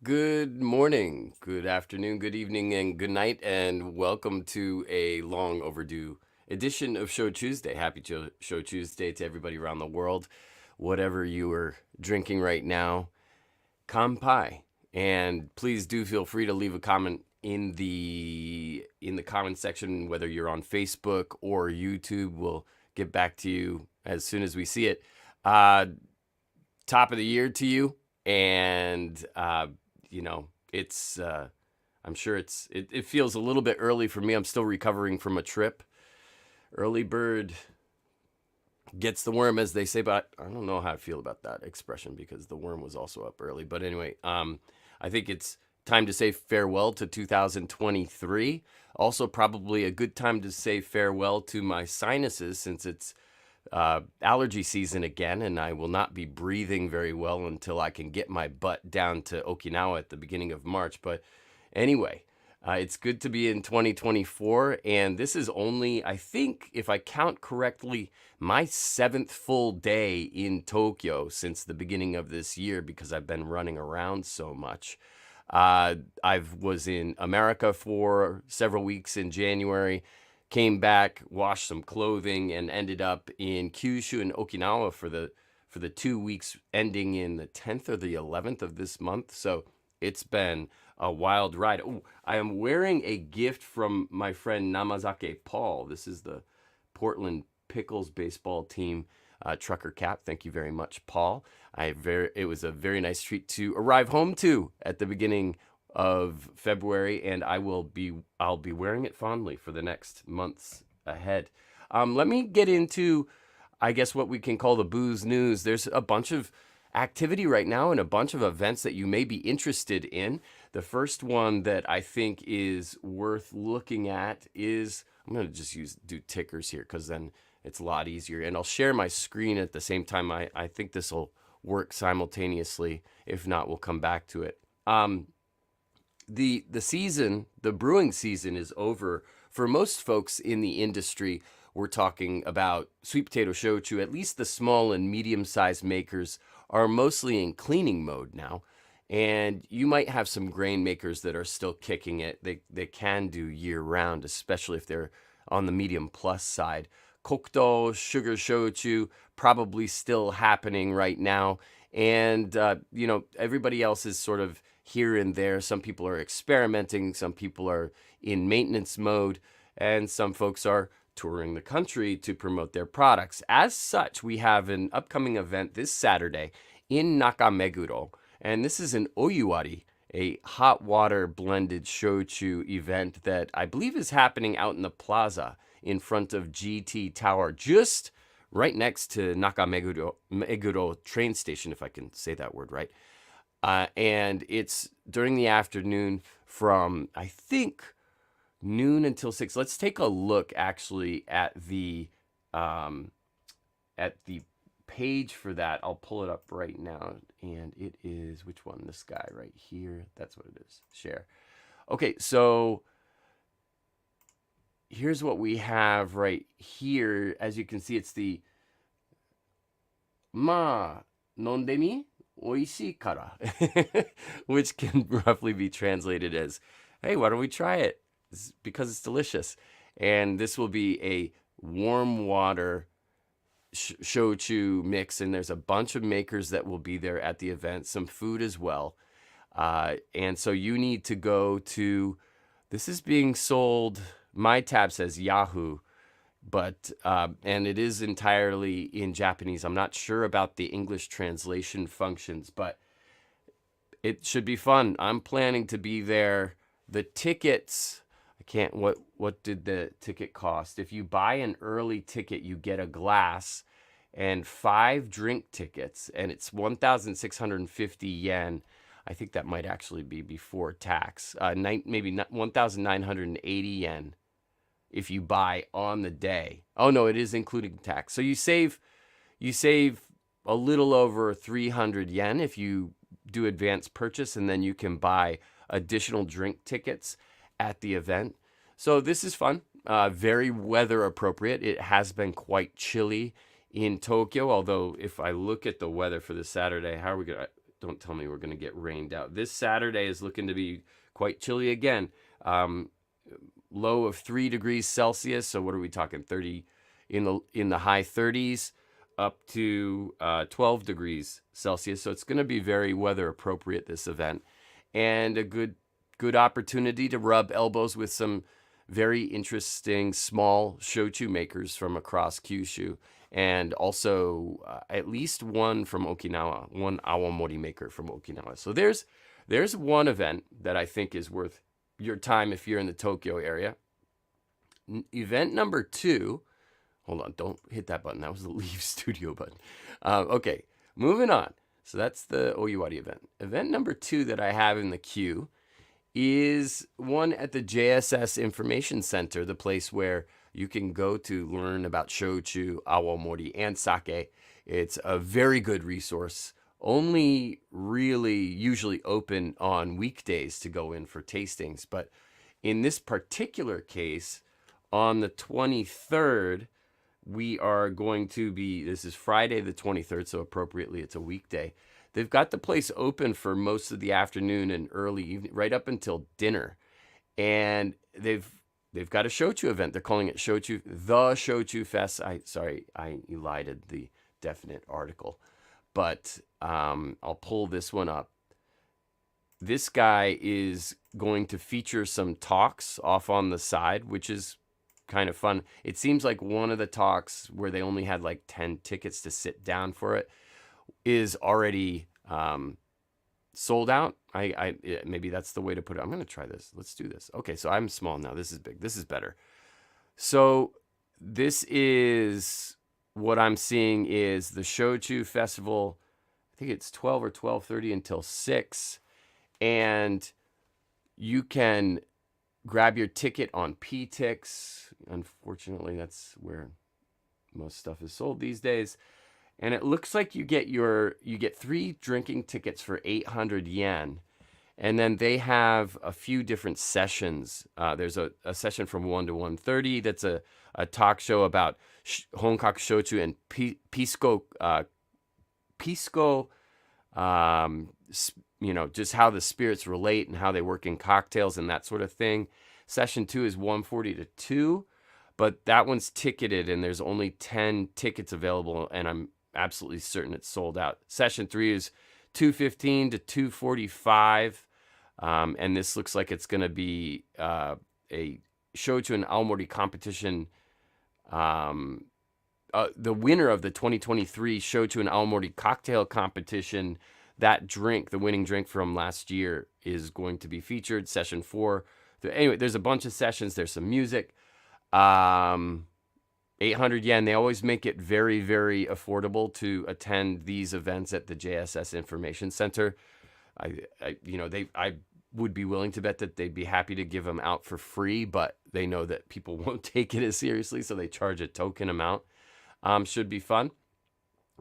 Good morning, good afternoon, good evening, and good night, and welcome to a long overdue edition of Show Tuesday. Happy Show Tuesday to everybody around the world. Whatever you are drinking right now, Kanpai. And please do feel free to leave a comment in the comment section, whether you're on Facebook or YouTube. We'll get back to you as soon as we see it. Top of the year to you, and it's I'm sure it feels a little bit early for me. I'm still recovering from a trip. Early bird gets the worm, as they say, but I don't know how I feel about that expression because the worm was also up early. But anyway, I think it's time to say farewell to 2023. Also, probably a good time to say farewell to my sinuses, since it's allergy season again, and I will not be breathing very well until I can get my butt down to Okinawa at the beginning of March. But anyway, it's good to be in 2024, and this is only, I think, if I count correctly, my 7th full day in Tokyo since the beginning of this year, because I've been running around so much. I was in America for several weeks in January, came back, washed some clothing, and ended up in Kyushu and Okinawa for the 2 weeks ending in the 10th or the 11th of this month. So it's been a wild ride. Ooh, I am wearing a gift from my friend Namazake Paul. This is the Portland Pickles baseball team trucker cap. Thank you very much, Paul. It was a very nice treat to arrive home to at the beginning of February, and I'll be wearing it fondly for the next months ahead. Let me get into, I guess, what we can call the booze news. There's a bunch of activity right now and a bunch of events that you may be interested in. The first one that I think is worth looking at is, I'm going to just do tickers here because then it's a lot easier, and I'll share my screen at the same time. I think this will work simultaneously. If not, we'll come back to it. The brewing season is over for most folks in the industry. We're talking about sweet potato shochu. At least the small and medium-sized makers are mostly in cleaning mode now. And you might have some grain makers that are still kicking it. They can do year-round, especially if they're on the medium plus side. Kokuto, sugar shochu, probably still happening right now. And, everybody else is sort of here and there. Some people are experimenting, some people are in maintenance mode, and some folks are touring the country to promote their products. As such, we have an upcoming event this Saturday in Nakameguro, and this is an oyuwari, a hot water blended shochu event that I believe is happening out in the plaza in front of GT Tower, just right next to Nakameguro train station, if I can say that word right. And it's during the afternoon from, I think, noon until 6. Let's take a look actually at the page for that. I'll pull it up right now, and it is, which one? This guy right here. That's what it is. Share. Okay, so here's what we have right here. As you can see, it's the Ma nondemi oishii kara, which can roughly be translated as, hey, why don't we try it? It's because it's delicious. And this will be a warm water shochu mix, and there's a bunch of makers that will be there at the event, some food as well. And so you need to go to, this is being sold, my tab says Yahoo, but and it is entirely in Japanese. I'm not sure about the English translation functions, but it should be fun. I'm planning to be there. The tickets, what did the ticket cost? If you buy an early ticket, you get a glass and 5 drink tickets, and it's 1,650 yen. I think that might actually be before tax. Maybe 1,980 yen if you buy on the day. Oh no, it is including tax. So you save a little over 300 yen if you do advance purchase, and then you can buy additional drink tickets at the event. So this is fun, very weather appropriate. It has been quite chilly in Tokyo, although if I look at the weather for this Saturday, how are we gonna, don't tell me we're going to get rained out. This Saturday is looking to be quite chilly again. Low of 3 degrees Celsius. So what are we talking? 30 in the high 30s up to 12 degrees Celsius. So it's going to be very weather appropriate, this event, and a good opportunity to rub elbows with some very interesting small shochu makers from across Kyushu, and also at least one from Okinawa, one awamori maker from Okinawa. So there's one event that I think is worth your time if you're in the Tokyo area. Event number 2, hold on, don't hit that button. That was the leave studio button. Okay, moving on. So that's the Oyuwari event. Event number 2 that I have in the queue is one at the JSS Information Center, the place where you can go to learn about shochu, awamori, and sake. It's a very good resource. Only really usually open on weekdays to go in for tastings. But in this particular case, on the 23rd, we are going to be, this is Friday the 23rd, so appropriately it's a weekday. They've got the place open for most of the afternoon and early evening, right up until dinner. And they've got a shochu event. They're calling it Shochu, the Shochu Fest. I elided the definite article, but I'll pull this one up. This guy is going to feature some talks off on the side, which is kind of fun. It seems like one of the talks where they only had like 10 tickets to sit down for it is already sold out. Maybe that's the way to put it. I'm going to try this. Let's do this. Okay, so I'm small now. This is big. This is better. So this is what I'm seeing is the Shochu Festival. I think it's 12 or 12:30 until 6. And you can grab your ticket on PTix. Unfortunately, that's where most stuff is sold these days. And it looks like you get 3 drinking tickets for 800 yen. And then they have a few different sessions. There's a session from 1 to 1:30 that's a talk show about Honkaku Shochu and Pisco, just how the spirits relate and how they work in cocktails and that sort of thing. Session 2 is 1:40 to 2, but that one's ticketed and there's only 10 tickets available, and I'm absolutely certain it's sold out. Session 3 is 2:15 to 2:45, and this looks like it's going to be a Shochu and Aomori competition. The winner of the 2023 Shochu and Aomori cocktail competition, that drink, the winning drink from last year, is going to be featured. Session 4. Anyway, there's a bunch of sessions. There's some music. 800 yen. They always make it very, very affordable to attend these events at the JSS Information Center. I would be willing to bet that they'd be happy to give them out for free, but they know that people won't take it as seriously, so they charge a token amount. Should be fun.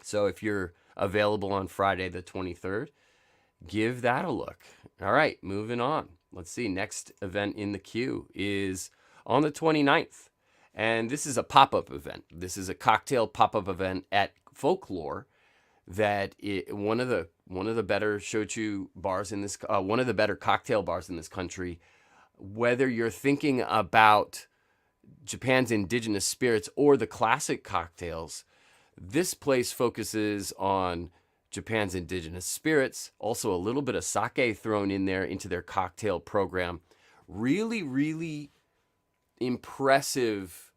So if you're available on Friday the 23rd, give that a look. All right, moving on. Let's see. Next event in the queue is on the 29th. And this is a pop-up event. This is a cocktail pop-up event at Folklore. One of the better shochu bars in this, one of the better cocktail bars in this country. Whether you're thinking about Japan's indigenous spirits or the classic cocktails, this place focuses on Japan's indigenous spirits. Also, a little bit of sake thrown in there into their cocktail program. Really, really impressive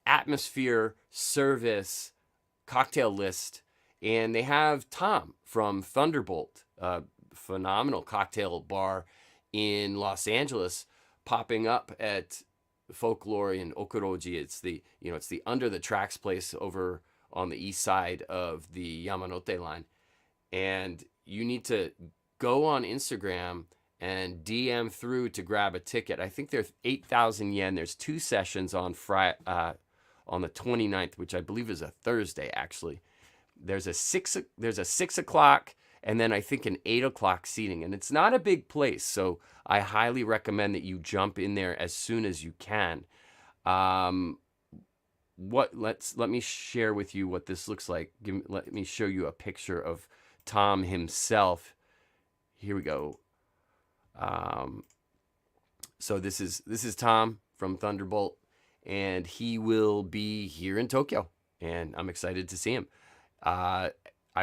atmosphere, service, cocktail list. And they have Tom from Thunderbolt, a phenomenal cocktail bar in Los Angeles, popping up at Folklore in Okuroji. It's the under the tracks place over on the east side of the Yamanote line. And you need to go on Instagram and DM through to grab a ticket. I think there's 8,000 yen. There's 2 sessions on on the 29th, which I believe is a Thursday, actually. There's a 6 o'clock and then I think an 8 o'clock seating. And it's not a big place, so I highly recommend that you jump in there as soon as you can. Let me share with you what this looks like. Let me show you a picture of Tom himself. Here we go. So this is Tom from Thunderbolt, and he will be here in Tokyo, and I'm excited to see him. I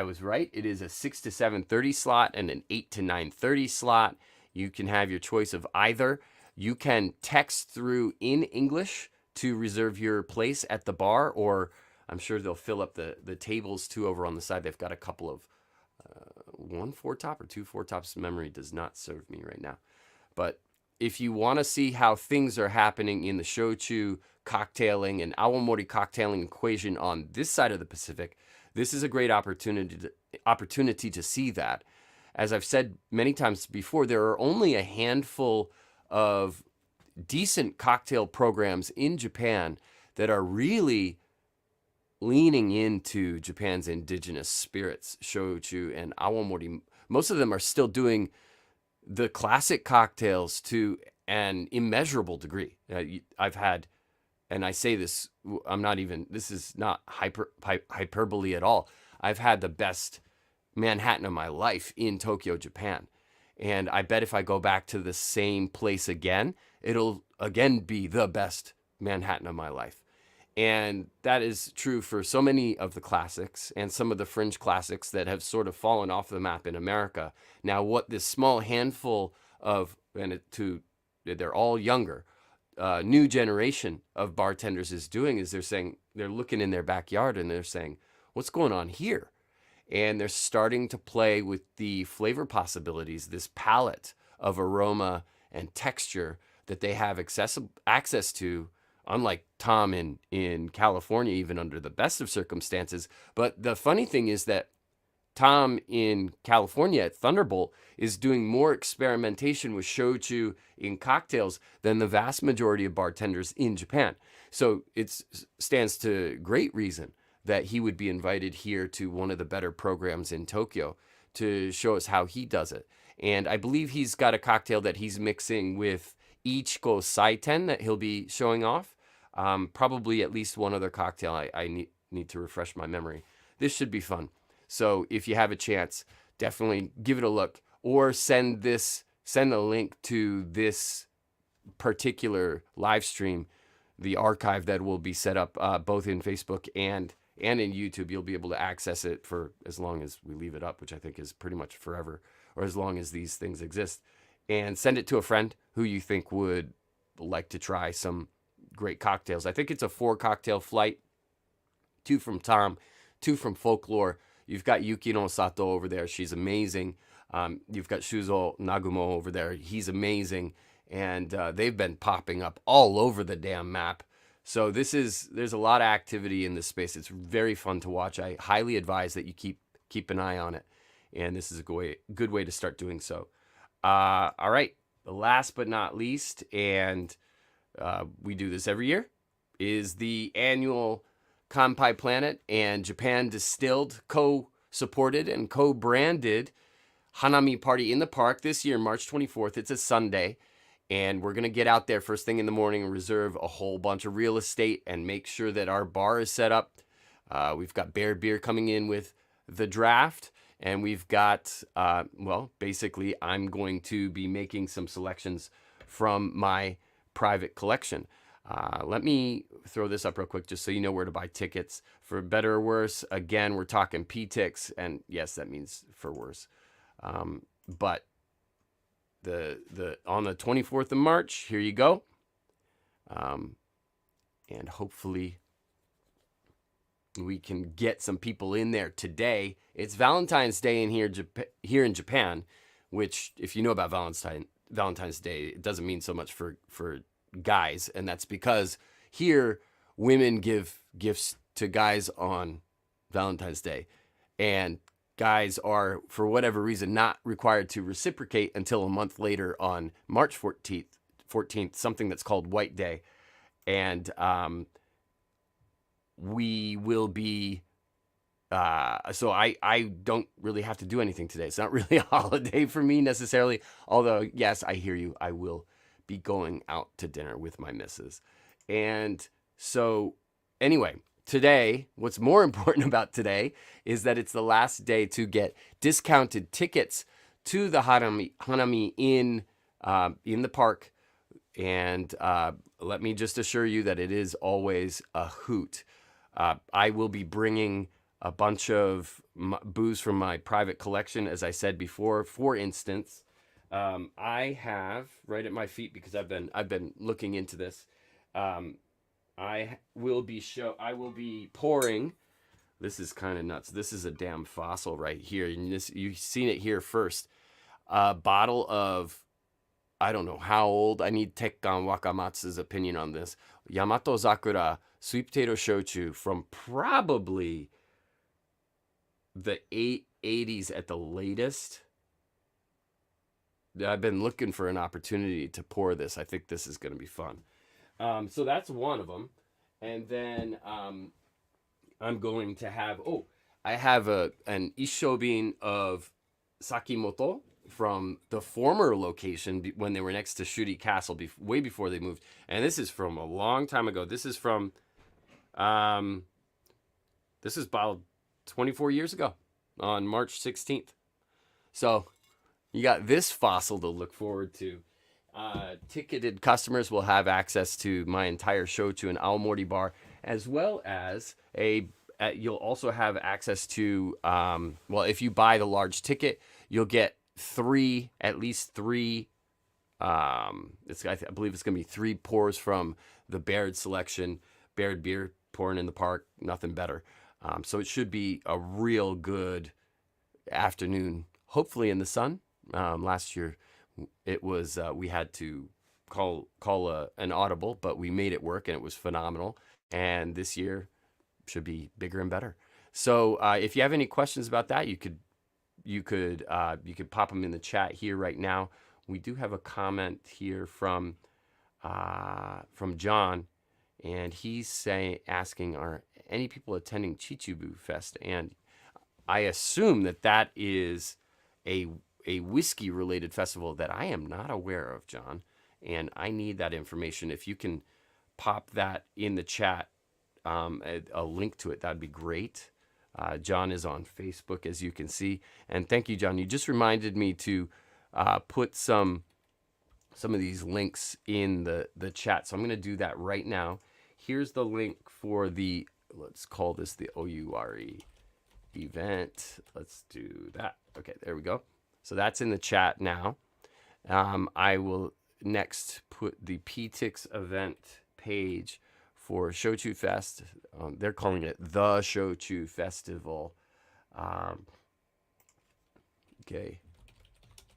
was right. It is a 6 to 7:30 slot and an 8 to 9:30 slot. You can have your choice of either. You can text through in English to reserve your place at the bar, or I'm sure they'll fill up the tables too over on the side. They've got a couple of one four top or two four tops. Memory does not serve me right now. But if you want to see how things are happening in the shochu cocktailing and awamori cocktailing equation on this side of the Pacific, this is a great opportunity to see that. As I've said many times before, there are only a handful of decent cocktail programs in Japan that are really leaning into Japan's indigenous spirits, shochu and awamori. Most of them are still doing the classic cocktails to an immeasurable degree. I've had, and I say this, this is not hyperbole at all. I've had the best Manhattan of my life in Tokyo, Japan. And I bet if I go back to the same place again, it'll again be the best Manhattan of my life. And that is true for so many of the classics and some of the fringe classics that have sort of fallen off the map in America. Now, what this small handful of, they're all younger, new generation of bartenders is doing is they're looking in their backyard and they're saying, what's going on here? And they're starting to play with the flavor possibilities, this palette of aroma and texture that they have access to, unlike Tom in California, even under the best of circumstances. But the funny thing is that Tom in California at Thunderbolt is doing more experimentation with shochu in cocktails than the vast majority of bartenders in Japan. So it stands to great reason that he would be invited here to one of the better programs in Tokyo to show us how he does it. And I believe he's got a cocktail that he's mixing with Ichiko Saiten that he'll be showing off. Probably at least one other cocktail. I need to refresh my memory. This should be fun. So if you have a chance, definitely give it a look, or send a link to this particular live stream, the archive that will be set up both in Facebook and in YouTube. You'll be able to access it for as long as we leave it up, which I think is pretty much forever, or as long as these things exist. And send it to a friend who you think would like to try some great cocktails. I think it's a 4 cocktail flight, 2 from Tom, 2 from Folklore. You've got Yukino Sato over there. She's amazing. You've got Shuzo Nagumo over there. He's amazing. And they've been popping up all over the damn map. So there's a lot of activity in this space. It's very fun to watch. I highly advise that you keep an eye on it. And this is a good way to start doing so. All right. Last but not least, and we do this every year, is the annual Kanpai Planet and Japan Distilled co-supported and co-branded Hanami Party in the Park this year, March 24th. It's a Sunday, and we're going to get out there first thing in the morning and reserve a whole bunch of real estate and make sure that our bar is set up. We've got Bear Beer coming in with the draft, and we've got, basically I'm going to be making some selections from my private collection. Let me throw this up real quick just so you know where to buy tickets. For better or worse, again, we're talking PTIX, and yes, that means for worse. But on the 24th of March, here you go. And hopefully we can get some people in there today. It's Valentine's Day here in Japan, which, if you know about Valentine's Day, it doesn't mean so much for guys, and that's because here women give gifts to guys on Valentine's Day, and guys are, for whatever reason, not required to reciprocate until a month later on March 14th, something that's called White Day. And we will be so I don't really have to do anything today. It's not really a holiday for me necessarily, although yes, I hear you, I will be going out to dinner with my missus. And so anyway, today, what's more important about today is that it's the last day to get discounted tickets to the hanami in the park. And let me just assure you that it is always a hoot. I will be bringing a bunch of booze from my private collection, as I said before. For instance, I have right at my feet, because I've been looking into this. I will be pouring. This is kind of nuts. This is a damn fossil right here. And you've seen it here first. A bottle of, I don't know how old. I need Tekkan Wakamatsu's opinion on this. Yamato Zakura sweet potato shochu from probably the 80s at the latest. I've been looking for an opportunity to pour this. I think this is going to be fun. So that's one of them. And then I'm going to have, I have an ishobin of Sakimoto from the former location when they were next to Shuri Castle, way before they moved. And this is from a long time ago. This is from, this is about 24 years ago on March 16th. So you got this fossil to look forward to. Ticketed customers will have access to my entire shochu and Aomori bar, as well as you'll also have access to, if you buy the large ticket, you'll get at least three, I believe it's going to be 3 pours from the Baird selection, Baird beer, pouring in the park, nothing better. So it should be a real good afternoon, hopefully in the sun. Last year, it was we had to call an audible, but we made it work and it was phenomenal. And this year should be bigger and better. So if you have any questions about that, you could pop them in the chat here right now. We do have a comment here from John, and he's asking, are any people attending Chichibu Fest? And I assume that is a whiskey related festival that I am not aware of, John, and I need that information. If you can pop that in the chat, a link to it, that'd be great. John is on Facebook, as you can see, and thank you, John. You just reminded me to put some of these links in the chat, so I'm going to do that right now. Here's the link for let's call this the OURE event. Let's do that. Okay, there we go. So that's in the chat now. I will next put the PTix event page for Shochu Fest. They're calling it the Shochu Festival. Okay,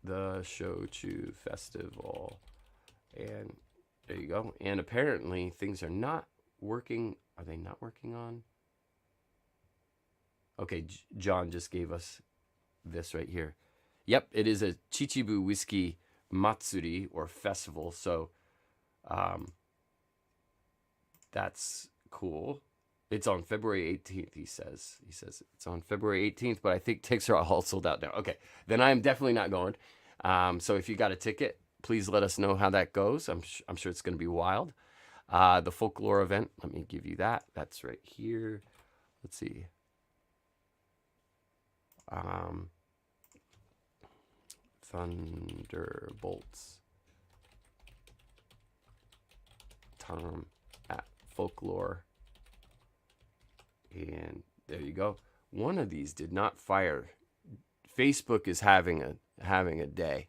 the Shochu Festival. And there you go. And apparently things are not working. Are they not working on? Okay, John just gave us this right here. Yep, it is a Chichibu Whiskey Matsuri, or festival. So that's cool. It's on February 18th, he says. He says it's on February 18th, but I think tickets are all sold out now. Okay, then I am definitely not going. So if you got a ticket, please let us know how that goes. I'm sure it's going to be wild. The folklore event, let me give you that. That's right here. Let's see. Thunderbolts. Tom at folklore. And there you go. One of these did not fire. Facebook is having a day.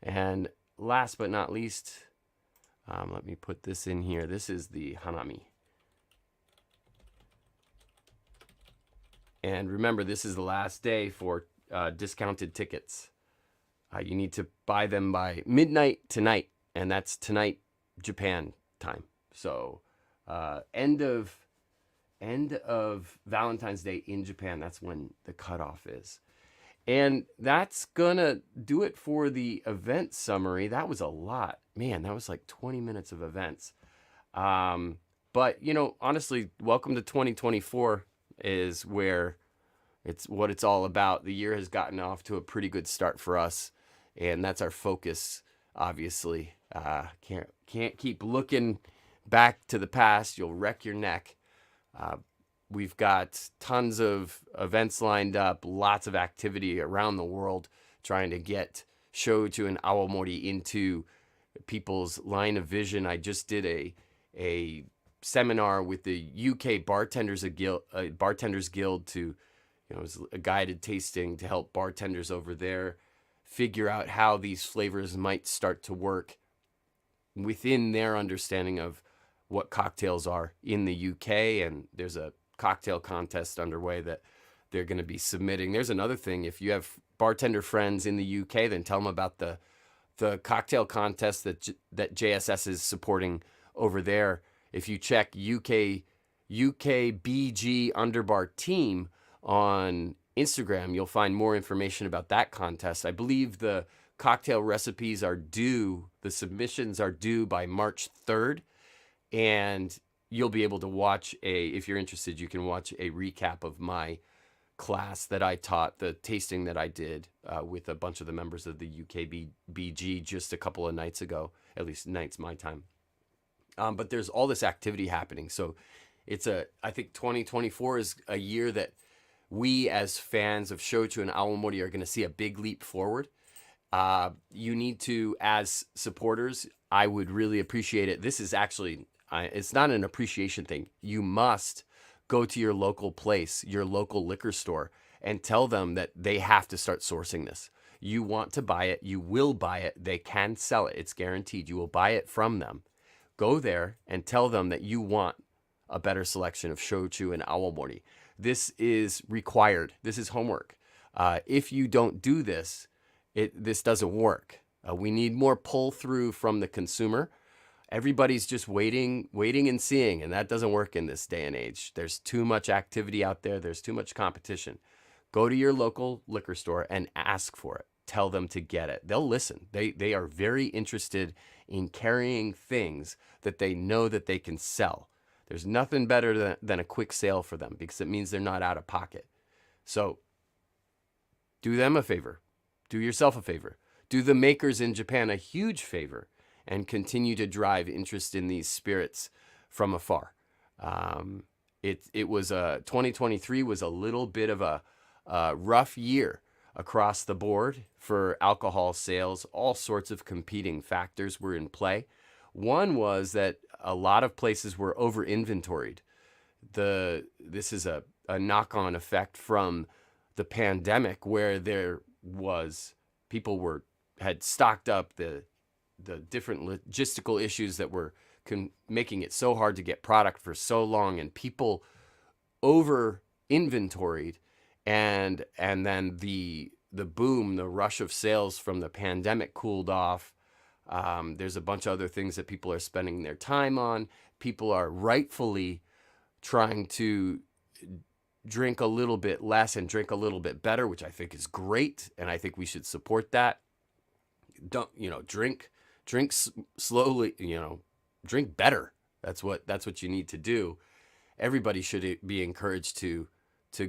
And last but not least, let me put this in here. This is the Hanami. And remember, this is the last day for discounted tickets. You need to buy them by midnight tonight, and that's tonight, Japan time. So end of Valentine's Day in Japan, that's when the cutoff is. And that's gonna do it for the event summary. That was a lot. Man, that was like 20 minutes of events. But honestly, welcome to 2024 is where what it's all about. The year has gotten off to a pretty good start for us, and that's our focus, obviously. Can't keep looking back to the past. You'll wreck your neck. We've got tons of events lined up, lots of activity around the world trying to get Shochu and Awamori into people's line of vision. I just did a seminar with the UK Bartenders Guild to, it was a guided tasting to help bartenders over there figure out how these flavors might start to work within their understanding of what cocktails are in the UK. And there's a cocktail contest underway that they're going to be submitting. There's another thing. If you have bartender friends in the UK, then tell them about the cocktail contest that JSS is supporting over there. If you check UK BG Underbar Team on Instagram, you'll find more information about that contest. I believe the cocktail recipes are due, the submissions are due by March 3rd, and you'll be able to watch if you're interested, you can watch a recap of my class that I taught, the tasting that I did with a bunch of the members of the UKBG just a couple of nights ago, at least nights my time. But there's all this activity happening. So I think 2024 is a year that we as fans of Shochu and Awamori are going to see a big leap forward. You need to, as supporters, I would really appreciate it. This is actually, it's not an appreciation thing. You must go to your local place, your local liquor store, and tell them that they have to start sourcing this. You want to buy it, you will buy it, they can sell it, it's guaranteed. You will buy it from them. Go there and tell them that you want a better selection of Shochu and Awamori. This is required. This is homework. If you don't do this, this doesn't work. We need more pull through from the consumer. Everybody's just waiting and seeing, and that doesn't work in this day and age. There's too much activity out there. There's too much competition. Go to your local liquor store and ask for it. Tell them to get it. They'll listen. They are very interested in carrying things that they know that they can sell. There's nothing better than a quick sale for them because it means they're not out of pocket. So do them a favor. Do yourself a favor. Do the makers in Japan a huge favor and continue to drive interest in these spirits from afar. 2023 was a little bit of a rough year across the board for alcohol sales. All sorts of competing factors were in play. One was that a lot of places were over inventoried. This is a knock-on effect from the pandemic where people had stocked up the different logistical issues that were making it so hard to get product for so long, and people over inventoried, and then the boom, the rush of sales from the pandemic cooled off. There's a bunch of other things that people are spending their time on. People are rightfully trying to drink a little bit less and drink a little bit better, which I think is great, and I think we should support that. Don't, drink slowly, drink better. That's what you need to do. Everybody should be encouraged to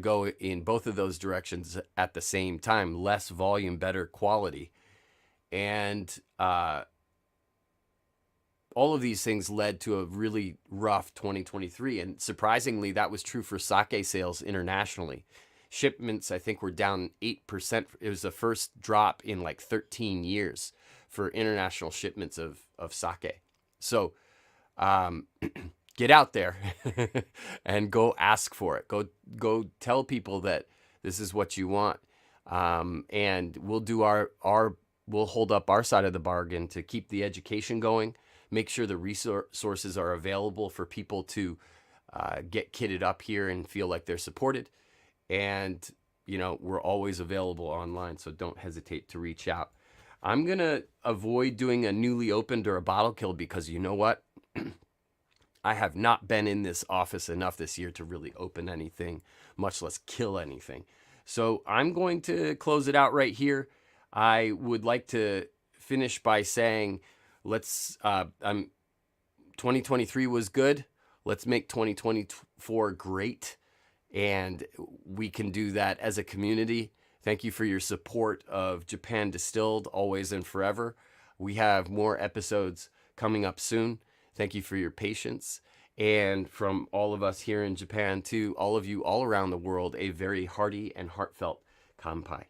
go in both of those directions at the same time. Less volume, better quality. And all of these things led to a really rough 2023. And surprisingly, that was true for sake sales internationally. Shipments, I think, were down 8%. It was the first drop in like 13 years for international shipments of sake. So get out there and go ask for it. Go tell people that this is what you want. And we'll do we'll hold up our side of the bargain to keep the education going, make sure the resources are available for people to get kitted up here and feel like they're supported. And, we're always available online, so don't hesitate to reach out. I'm going to avoid doing a newly opened or a bottle kill because you know what? I have not been in this office enough this year to really open anything, much less kill anything. So I'm going to close it out right here. I would like to finish by saying 2023 was good. Let's make 2024 great. And we can do that as a community. Thank you for your support of Japan Distilled, always and forever. We have more episodes coming up soon. Thank you for your patience. And from all of us here in Japan to all of you all around the world, a very hearty and heartfelt Kanpai.